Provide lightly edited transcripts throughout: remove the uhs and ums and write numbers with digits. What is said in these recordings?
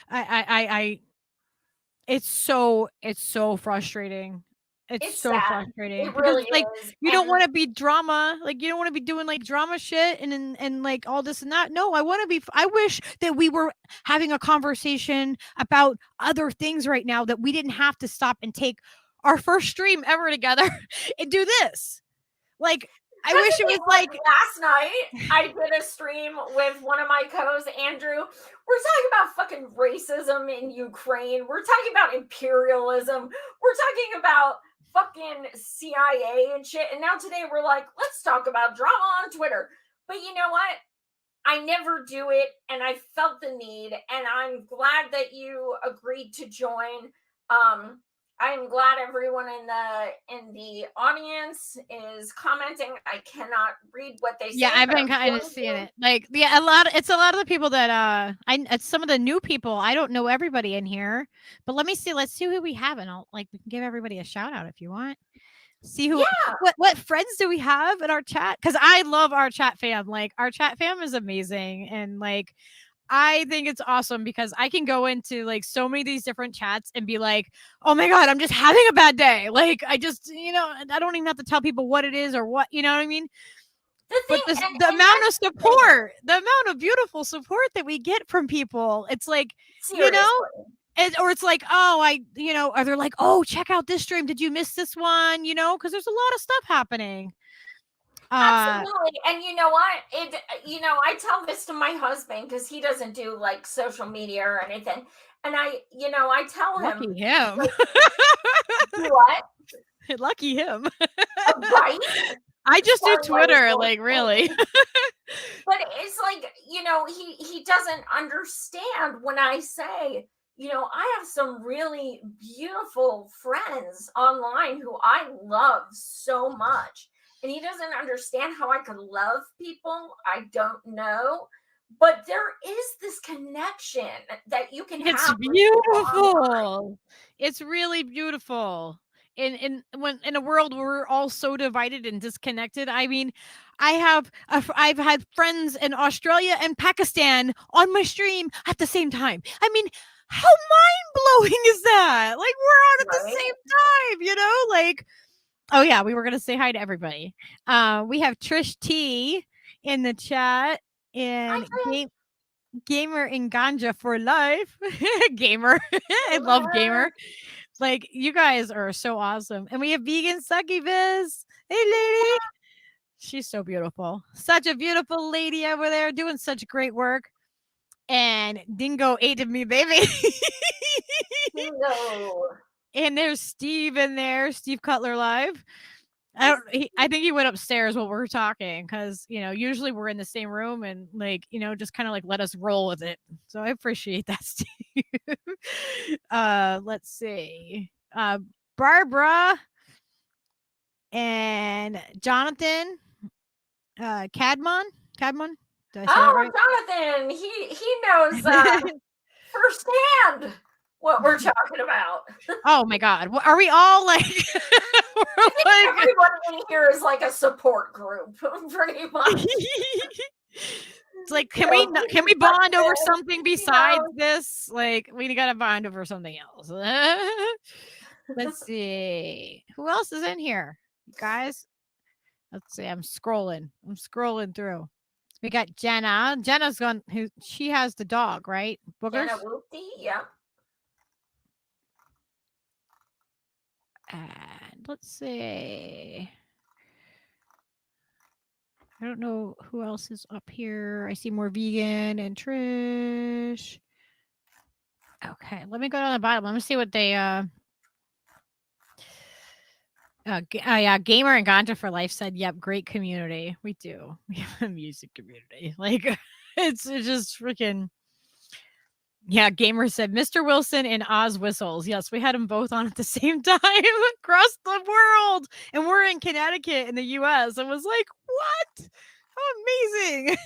I it's so frustrating. It's It's so sad. frustrating It because really like is. you don't And want to be drama, like you don't want to be doing like drama shit and like all this and that. No, I want to be. I wish that we were having a conversation about other things right now that we didn't have to stop and take our first stream ever together and do this. Like I that's wish the it thing. was Like like last night, I did a stream with one of my co-hosts, Andrew. We're talking about fucking racism in Ukraine. We're talking about imperialism. We're talking about fucking CIA and shit. And now today we're like, let's talk about drama on Twitter. But you know what? I never do it, and I felt the need, and I'm glad that you agreed to join. I'm glad everyone in the audience is commenting. I cannot read what they yeah, say, I've but been I'm kind of going seeing to. it. Like, yeah, it's a lot of the people that it's some of the new people. I don't know everybody in here, but let me see. Let's see who we have, and I'll like we can give everybody a shout out if you want. See who Yeah, what friends do we have in our chat? Because I love our chat fam. Like our chat fam is amazing, and like I think it's awesome because I can go into like so many of these different chats and be like, oh my God, I'm just having a bad day. Like, I just, I don't even have to tell people what it is or what, you know what I mean? the But thing, this, and the amount of that's the thing. support, the amount of beautiful support that we get from people, it's like, you know, Seriously, or it's like, oh, or they're like, oh, check out this stream. Did you miss this one? Because there's a lot of stuff happening. absolutely. And you know what? I tell this to my husband because he doesn't do like social media or anything. And I tell him, Lucky him. like, do what? Lucky him. Right? I just do Sorry, why was Twitter, going like really. slowly. But it's like, he doesn't understand when I say, I have some really beautiful friends online who I love so much. And he doesn't understand how I could love people I don't know. But there is this connection that you can It's have with people online. beautiful. It's really beautiful. When in a world where we're all so divided and disconnected, I mean, I've had friends in Australia and Pakistan on my stream at the same time. I mean, how mind blowing is that? Like we're on at the Right? same time, Like, oh yeah, we were gonna say hi to everybody. We have Trish T in the chat I and think. Gamer and Ganja for life. Gamer. I love Gamer. Like, you guys are so awesome. And we have Vegan Succubus. Hey, lady. She's so beautiful. Such a beautiful lady over there doing such great work. And Dingo ate of me, baby. No. And there's Steve in there, Steve Cutler Live. I think he went upstairs while we were talking because usually we're in the same room and like just kind of like let us roll with it. So I appreciate that, Steve. Let's see. Barbara and Jonathan. Cadmon. Cadmon. Did I say that Oh, right? Jonathan, he knows firsthand what we're talking about. Oh my God! Are we all like? I think everybody in here is like a support group, pretty much. It's like, can we This can is we bond over this, something besides this? Like, we gotta bond over something else. Let's see. Who else is in here? You guys? Let's see. I'm scrolling through. We got Jenna. Jenna's gone. She has the dog, right? Boogers. Jenna Whoopty, yep. And let's see. I don't know who else is up here. I see more vegan and Trish. Okay, let me go down the bottom. Let me see what they yeah, Gamer and Ganja for Life said, "Yep, great community. We do. We have a music community. Like it's just freaking." Yeah, Gamer said Mr. Wilson and Oz Whistles. Yes, we had them both on at the same time across the world, and we're in Connecticut in the U.S. I was like, "What? How amazing!"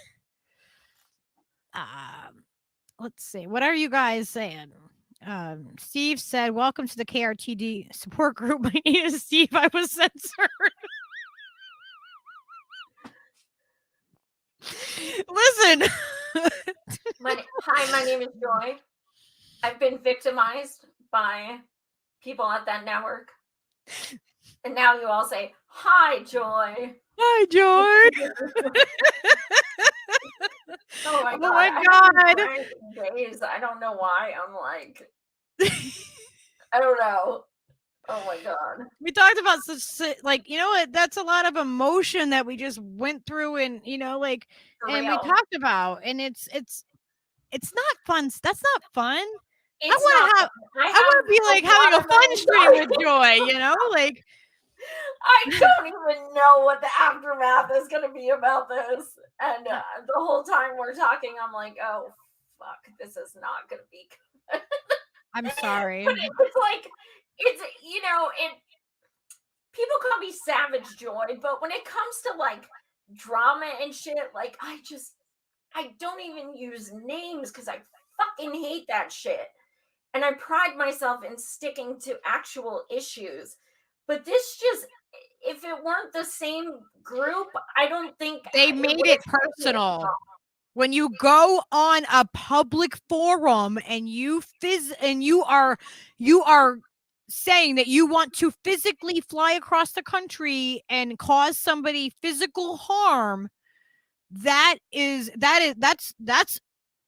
Let's see. What are you guys saying? Steve said, "Welcome to the KRTD support group. My name is Steve. I was censored." Listen, Hi, my name is Joy. I've been victimized by people at that network. And now you all say, hi, Joy. Hi, Joy. Oh my Oh God. my I God. haven't drank in days. I don't know why. I'm like, I don't know. Oh my God. We talked about such like, you know what, that's a lot of emotion that we just went through, and you know, like, For and we real. talked about, and it's not fun. That's not fun. It's not fun. I want to be like having a fun stream with Joy, you know, like I don't even know what the aftermath is going to be about this. And the whole time we're talking, I'm like, oh, fuck, this is not going to be good. I'm sorry. But it's like, it's, you know, people call me Savage Joy, but when it comes to like drama and shit, like I don't even use names because I fucking hate that shit. And I pride myself in sticking to actual issues. But this just, if it weren't the same group, I don't think They made it personal. When you go on a public forum and you are saying that you want to physically fly across the country and cause somebody physical harm, that's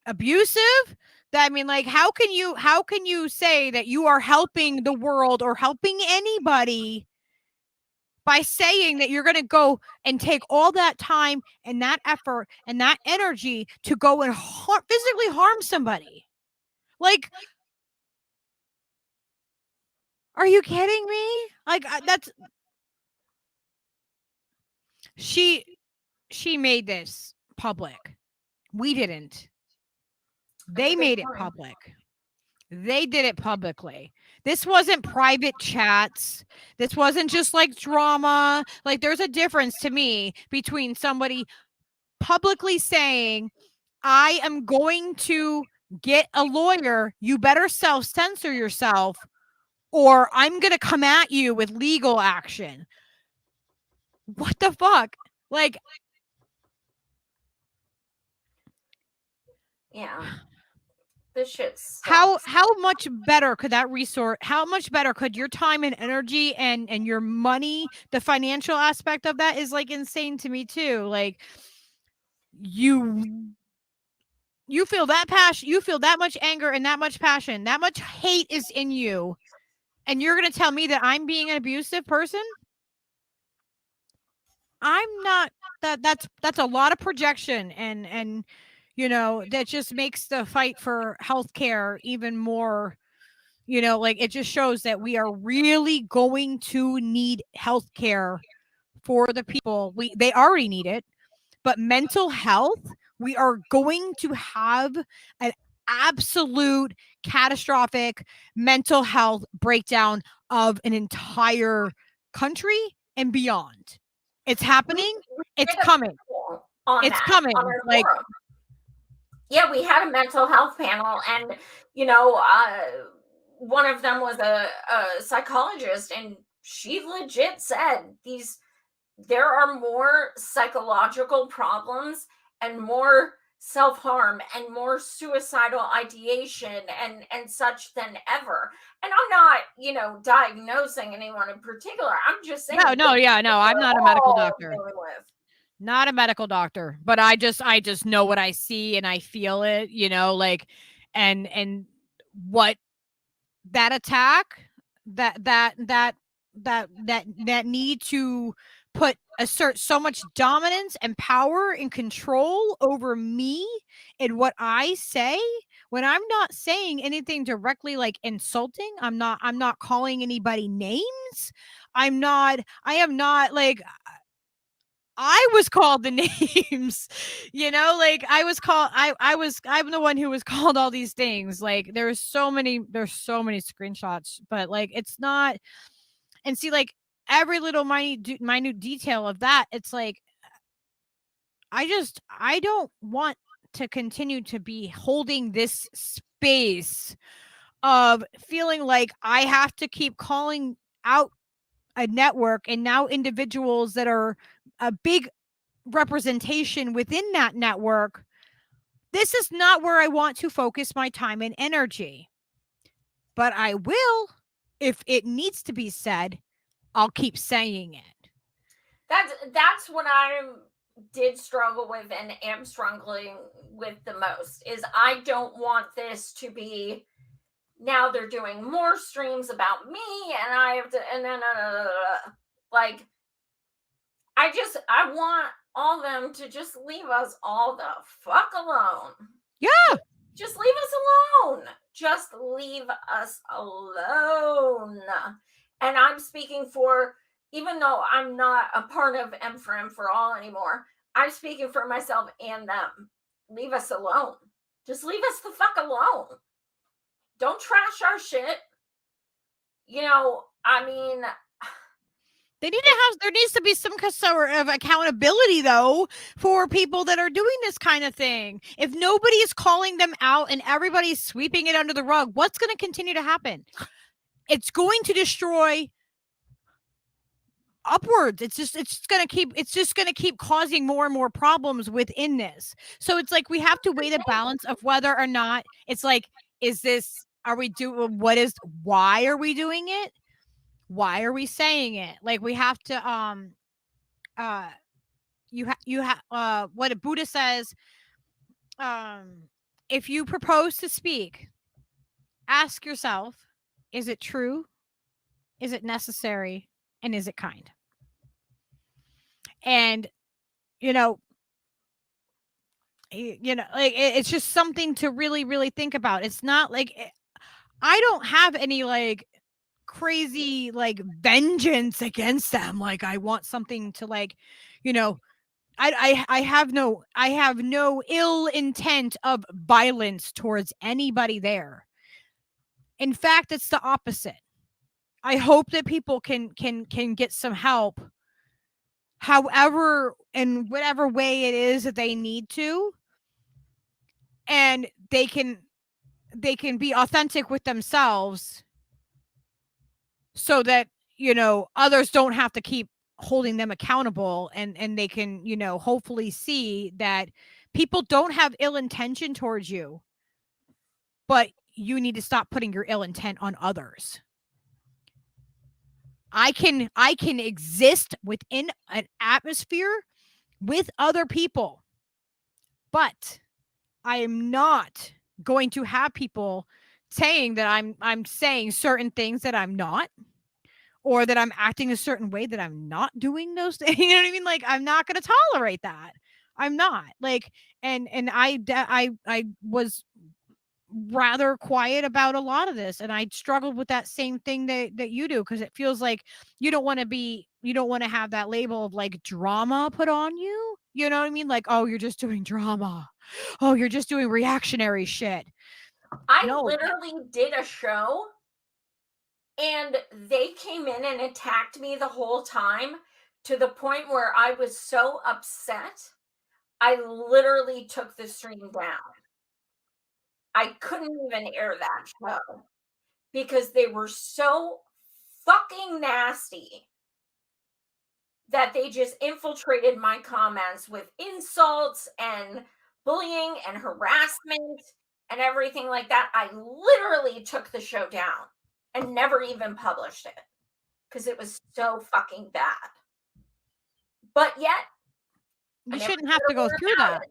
abusive. That, I mean, like, how can you say that you are helping the world or helping anybody by saying that you're going to go and take all that time and that effort and that energy to go and physically harm somebody? Like, are you kidding me? Like, that's she made this public. We didn't. They made it public. They did it publicly. This wasn't private chats. This wasn't just like drama. Like, there's a difference to me between somebody publicly saying, I am going to get a lawyer, you better self-censor yourself, or I'm going to come at you with legal action. What the fuck? Like, Yeah. This shit sucks. How much better could that resource, how much better could your time and energy and your money, the financial aspect of that is like insane to me too. Like, you feel that passion, you feel that much anger and that much passion, that much hate is in you, and you're going to tell me that I'm being an abusive person? I'm not. That's a lot of projection, and you know, that just makes the fight for healthcare even more, you know, like, it just shows that we are really going to need healthcare for the people. They already need it, but mental health, we are going to have an absolute catastrophic mental health breakdown of an entire country and beyond. It's happening. It's coming. It's coming. Like, yeah, we had a mental health panel, and you know, one of them was a psychologist, and she legit said there are more psychological problems and more self-harm and more suicidal ideation and such than ever. And I'm not, you know, diagnosing anyone in particular. I'm just saying, no, I'm not a medical doctor. Not a medical doctor, but I just know what I see and I feel it, you know, like, and what that attack, that need to assert so much dominance and power and control over me and what I say, when I'm not saying anything directly like insulting. I'm not calling anybody names. I am not like, I was called the names, you know, like I'm the one who was called all these things. Like, there's so many screenshots, but like, it's not, and see, like, every little minute detail of that, it's like, I don't want to continue to be holding this space of feeling like I have to keep calling out a network and now individuals that are a big representation within that network this is not where I want to focus my time and energy. But I will, if it needs to be said, I'll keep saying it. That's what I did struggle with and am struggling with the most is I don't want this to be now they're doing more streams about me and I have to and then like I want all them to just leave us all the fuck alone. Yeah. Just leave us alone. Just leave us alone. And I'm speaking for, even though I'm not a part of M for All anymore, I'm speaking for myself and them. Leave us alone. Just leave us the fuck alone. Don't trash our shit. You know, I mean, there needs to be some sort of accountability though for people that are doing this kind of thing. If nobody is calling them out and everybody's sweeping it under the rug, what's going to continue to happen? It's going to destroy upwards. It's just going to keep causing more and more problems within this. So it's like we have to weigh the balance of whether or not it's like, why are we doing it? Why are we saying it? Like we have to what Buddha says, if you propose to speak, ask yourself, is it true? Is it necessary? And is it kind? And like it's just something to really, really think about. It's not like I don't have any like crazy like vengeance against them. Like I want something to like, I have no ill intent of violence towards anybody there. In fact, it's the opposite. I hope that people can get some help, however, in whatever way it is that they need to, and they can be authentic with themselves, so that others don't have to keep holding them accountable, and they can hopefully see that people don't have ill intention towards you, but you need to stop putting your ill intent on others. I can exist within an atmosphere with other people, but I am not going to have people saying that I'm saying certain things that I'm not, or that I'm acting a certain way that I'm not doing those things. You know what I mean? Like I'm not going to tolerate that. I'm not like, and I was rather quiet about a lot of this, and I struggled with that same thing that you do, because it feels like you don't want to have that label of like drama put on you. You know what I mean? Like, oh, you're just doing drama. Oh, you're just doing reactionary shit. I literally did a show and they came in and attacked me the whole time, to the point where I was so upset, I literally took the stream down. I couldn't even air that show because they were so fucking nasty that they just infiltrated my comments with insults and bullying and harassment and everything like that. I literally took the show down and never even published it because it was so fucking bad. But yet, you shouldn't have to go through that.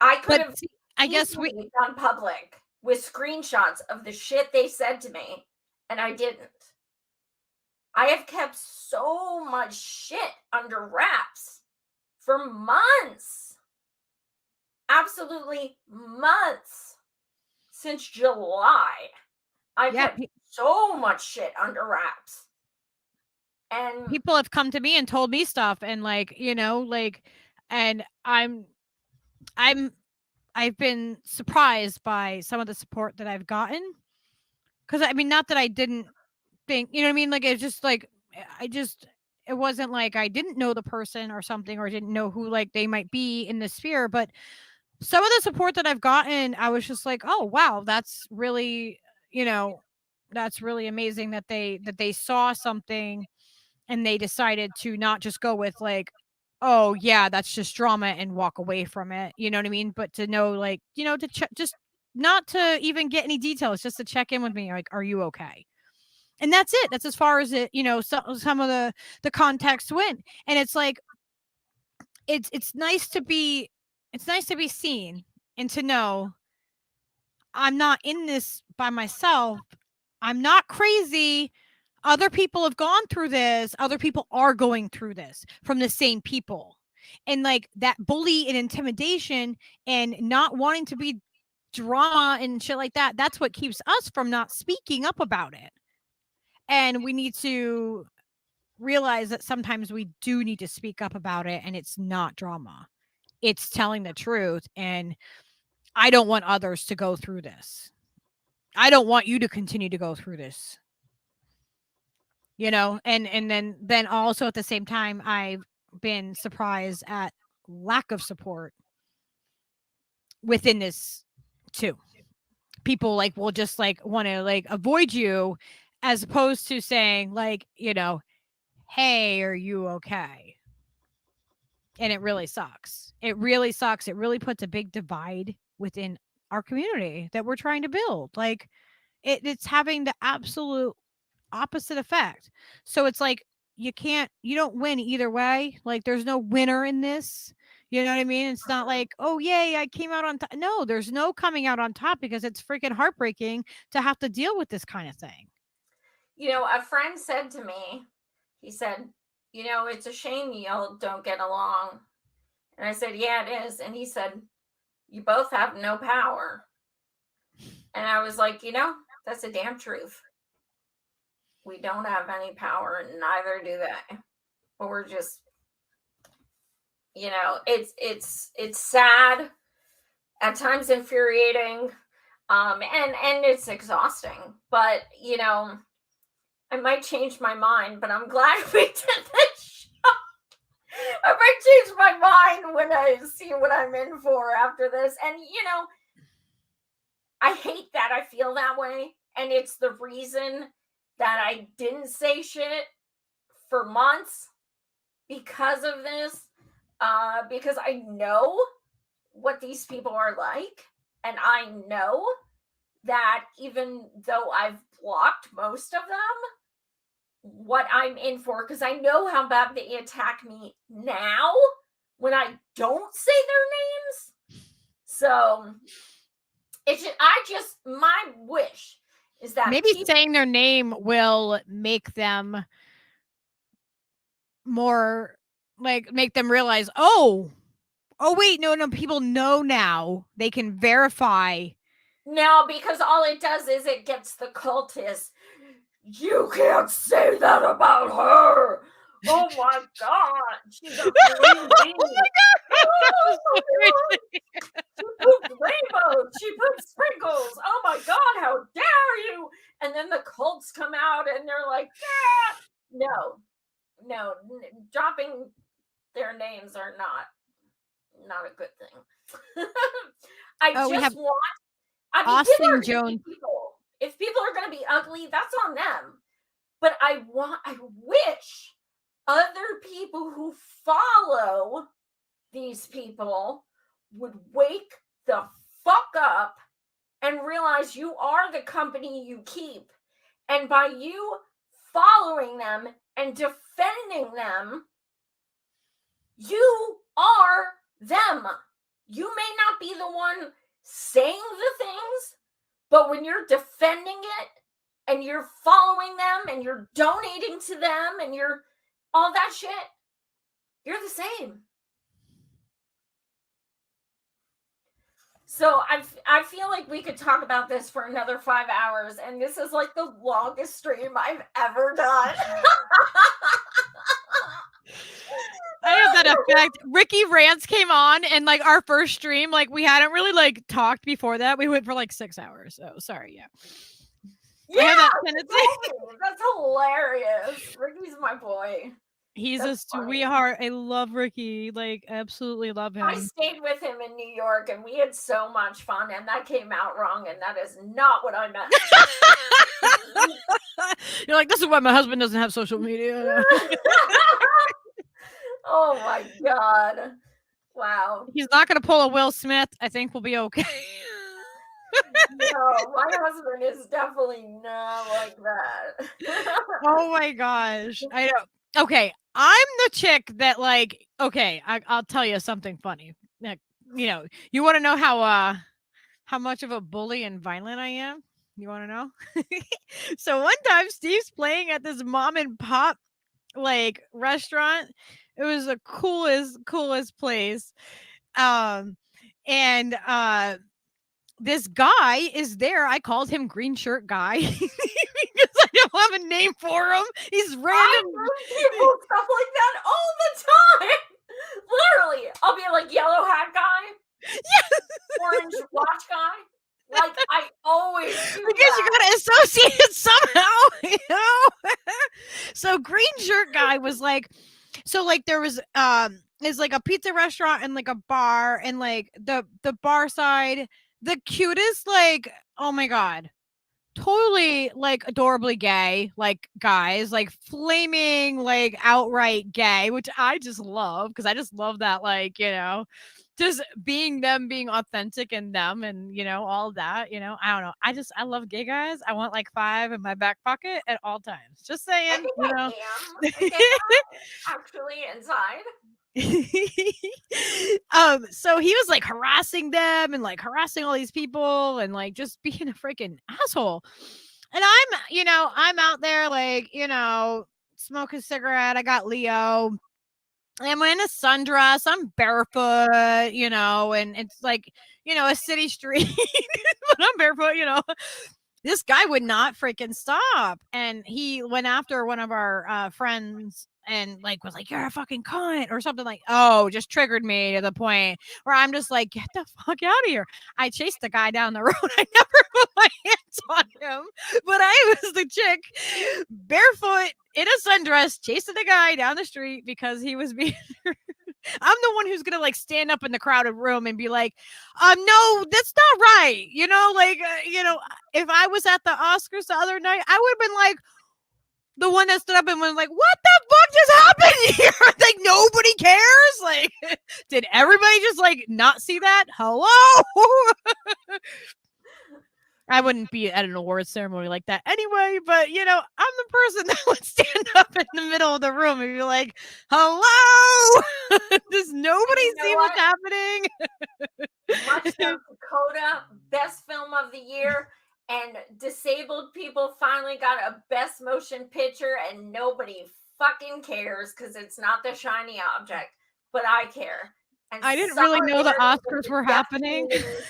I could have, I guess, we done public with screenshots of the shit they said to me, and I didn't. I have kept so much shit under wraps for months. Absolutely months. Since July. I've kept so much shit under wraps. And people have come to me and told me stuff, and like, and I've been surprised by some of the support that I've gotten. Because I mean, not that I didn't think, you know what I mean? Like, it's just like, it wasn't like I didn't know the person or something, or didn't know who like they might be in the sphere. But some of the support that I've gotten, I was just like, oh, wow, that's really, that's really amazing that they saw something and they decided to not just go with like oh yeah, that's just drama and walk away from it. You know what I mean? But to know, like, to just not to even get any details, just to check in with me, like, are you okay? And that's it. That's as far as it, some of the context went. And it's like, it's nice to be, seen and to know I'm not in this by myself. I'm not crazy. Other people have gone through this. Other people are going through this from the same people. And like that bully and intimidation and not wanting to be drama and shit like that, that's what keeps us from not speaking up about it. And we need to realize that sometimes we do need to speak up about it, and it's not drama. It's telling the truth. And I don't want others to go through this. I don't want you to continue to go through this. And then also at the same time, I've been surprised at lack of support within this too. People like will just like want to like avoid you, as opposed to saying like, hey, are you okay? And it really sucks. It really sucks. It really puts a big divide within our community that we're trying to build. Like it's having the absolute opposite effect. So it's like you don't win either way. Like there's no winner in this. You know what I mean? It's not like, oh yay, I came out on top. No, there's no coming out on top, because it's freaking heartbreaking to have to deal with this kind of thing. A friend said to me, he said, it's a shame y'all don't get along. And I said, yeah, it is. And he said, you both have no power. And I was like, that's the damn truth. We don't have any power, and neither do they. But we're just, it's sad, at times infuriating, and it's exhausting. But I might change my mind, but I'm glad we did this show. I might change my mind when I see what I'm in for after this. And I hate that I feel that way. And it's the reason that I didn't say shit for months because of this. Because I know what these people are like. And I know that even though I've blocked most of them, what I'm in for, because I know how bad they attack me now when I don't say their names. So my wish is that maybe saying their name will make them more, like, make them realize, oh wait, no, people know now. They can verify. No, because all it does is it gets the cultists. You can't say that about her. Oh my God. She's a queen bee. Oh my God. She poops rainbows. She poops sprinkles. Oh my God, how dare you? And then the cults come out and they're like, yeah. No, dropping their names are not a good thing. We have Austin Jones. If people are going to be ugly, that's on them. But I wish other people who follow these people would wake the fuck up and realize you are the company you keep. And by you following them and defending them, you are them. You may not be the one saying the things, but when you're defending it and you're following them and you're donating to them and you're all that shit, you're the same. So I feel like we could talk about this for another 5 hours, and this is like the longest stream I've ever done. I have that effect. Ricky Rants came on, and like our first stream, like we hadn't really like talked before that. We went for like 6 hours. So sorry, yeah. Yeah, that's hilarious. Ricky's my boy. He's a sweetheart. I love Ricky. Like, absolutely love him. I stayed with him in New York, and we had so much fun, and that came out wrong, and that is not what I meant. You're like, this is why my husband doesn't have social media. Oh my God. Wow. He's not going to pull a Will Smith. I think we'll be okay. No, my husband is definitely not like that. Oh my gosh. I know. Okay. I'm the chick that like, okay, I'll tell you something funny. Like, you want to know how much of a bully and violent I am? You want to know? So one time Steve's playing at this mom and pop like restaurant. It was the coolest place. Um and this guy is there. I called him green shirt guy because I don't have a name for him. He's I random. do people stuff like that all the time. Literally, I'll be like yellow hat guy, Yes, orange watch guy. Like I always do because you that. gotta associate it somehow. So green shirt guy was like, so like there was is like a pizza restaurant and like a bar, and like the bar side, the cutest, like, oh my god, totally like adorably gay, like guys, like flaming, like outright gay, which I just love because I just love that, like, just being them, being authentic in them, and all that. I don't know. I love gay guys. I want like 5 in my back pocket at all times. Just I saying, think I am a gay guy, actually inside. So he was like harassing them and like harassing all these people and like just being a freaking asshole. And I'm out there like, smoking a cigarette. I got Leo. I'm in a sundress. I'm barefoot, and it's like, a city street, but I'm barefoot. This guy would not freaking stop. And he went after one of our friends and like was like, "You're a fucking cunt," or something, like, oh, just triggered me to the point where I'm just like, get the fuck out of here. I chased the guy down the road. I never put my hands on him, but I was the chick barefoot in a sundress chasing the guy down the street because he was being I'm the one who's gonna like stand up in the crowded room and be like, no, that's not right. Like, if I was at the Oscars the other night, I would have been like the one that stood up and was like, what the fuck just happened here? Like, nobody cares. Like, did everybody just like not see that? Hello? I wouldn't be at an awards ceremony like that anyway, but I'm the person that would stand up in the middle of the room and be like, hello? Does nobody see what's happening? Much of Dakota, best film of the year, and disabled people finally got a best motion picture, and nobody fucking cares because it's not the shiny object, but I care. And I didn't really know the solidarity with Oscars the were deaf happening. community,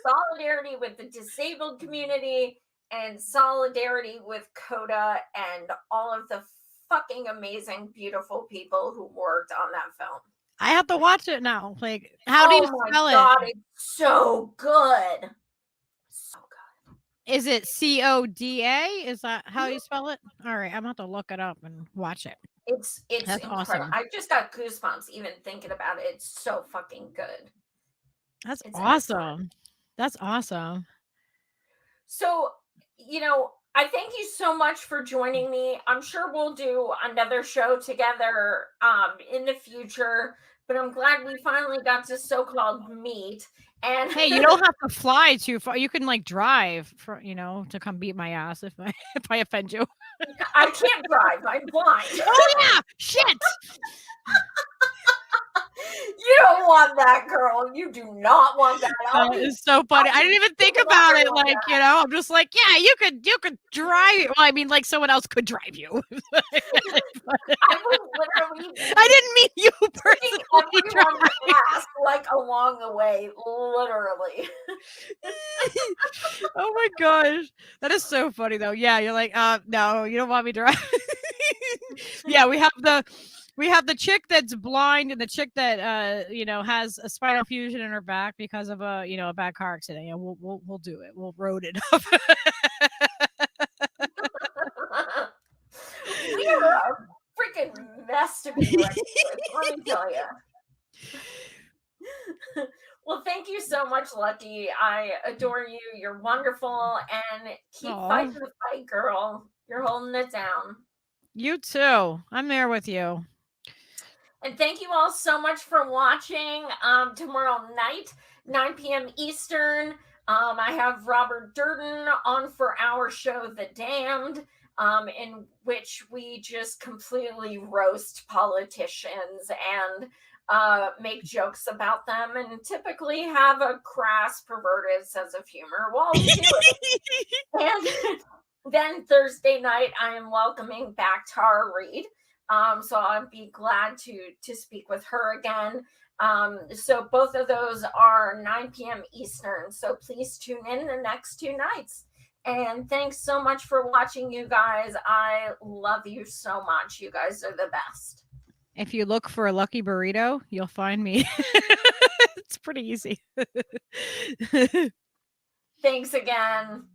solidarity with the disabled community, and solidarity with Coda and all of the fucking amazing, beautiful people who worked on that film. I have to watch it now. Like, how do you spell Oh my God, it? it's so good. So good. Is it CODA? Is that how you spell it? All right, I'm about to look it up and watch it. It's That's incredible. awesome. I just got goosebumps even thinking about it. It's so fucking good. That's It's awesome. excellent. That's awesome. So, I thank you so much for joining me. I'm sure we'll do another show together in the future, but I'm glad we finally got to so-called meet. And hey, you don't have to fly too far. You can like drive for to come beat my ass if I offend you. I can't drive. I'm blind. Oh yeah, shit. You don't want that, girl. You do not want that. It's so funny. I didn't even think about it. Like, I'm just like, yeah, you could drive. Well, I mean, like someone else could drive you. I would literally. I didn't mean you personally. Everyone ask like along the way, literally. Oh my gosh, that is so funny though. Yeah, you're like, no, you don't want me to drive. Yeah, we have the chick that's blind and the chick that has a spinal fusion in her back because of a bad car accident. Yeah, we'll do it. We'll road it up. We are a freaking mess to be reckoned with, let me tell you. Well, thank you so much, Lucky. I adore you. You're wonderful, and keep fighting the fight, girl. You're holding it down. You too. I'm there with you. And thank you all so much for watching. Tomorrow night, 9 p.m. Eastern, I have Robert Durden on for our show, The Damned, in which we just completely roast politicians and make jokes about them and typically have a crass, perverted sense of humor while we do it. And then Thursday night, I am welcoming back Tara Reid. So I'd be glad to speak with her again. So both of those are 9 p.m. Eastern. So please tune in the next 2 nights. And thanks so much for watching, you guys. I love you so much. You guys are the best. If you look for a Lucky Burrito, you'll find me. It's pretty easy. Thanks again.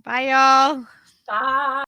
Bye, y'all. Bye.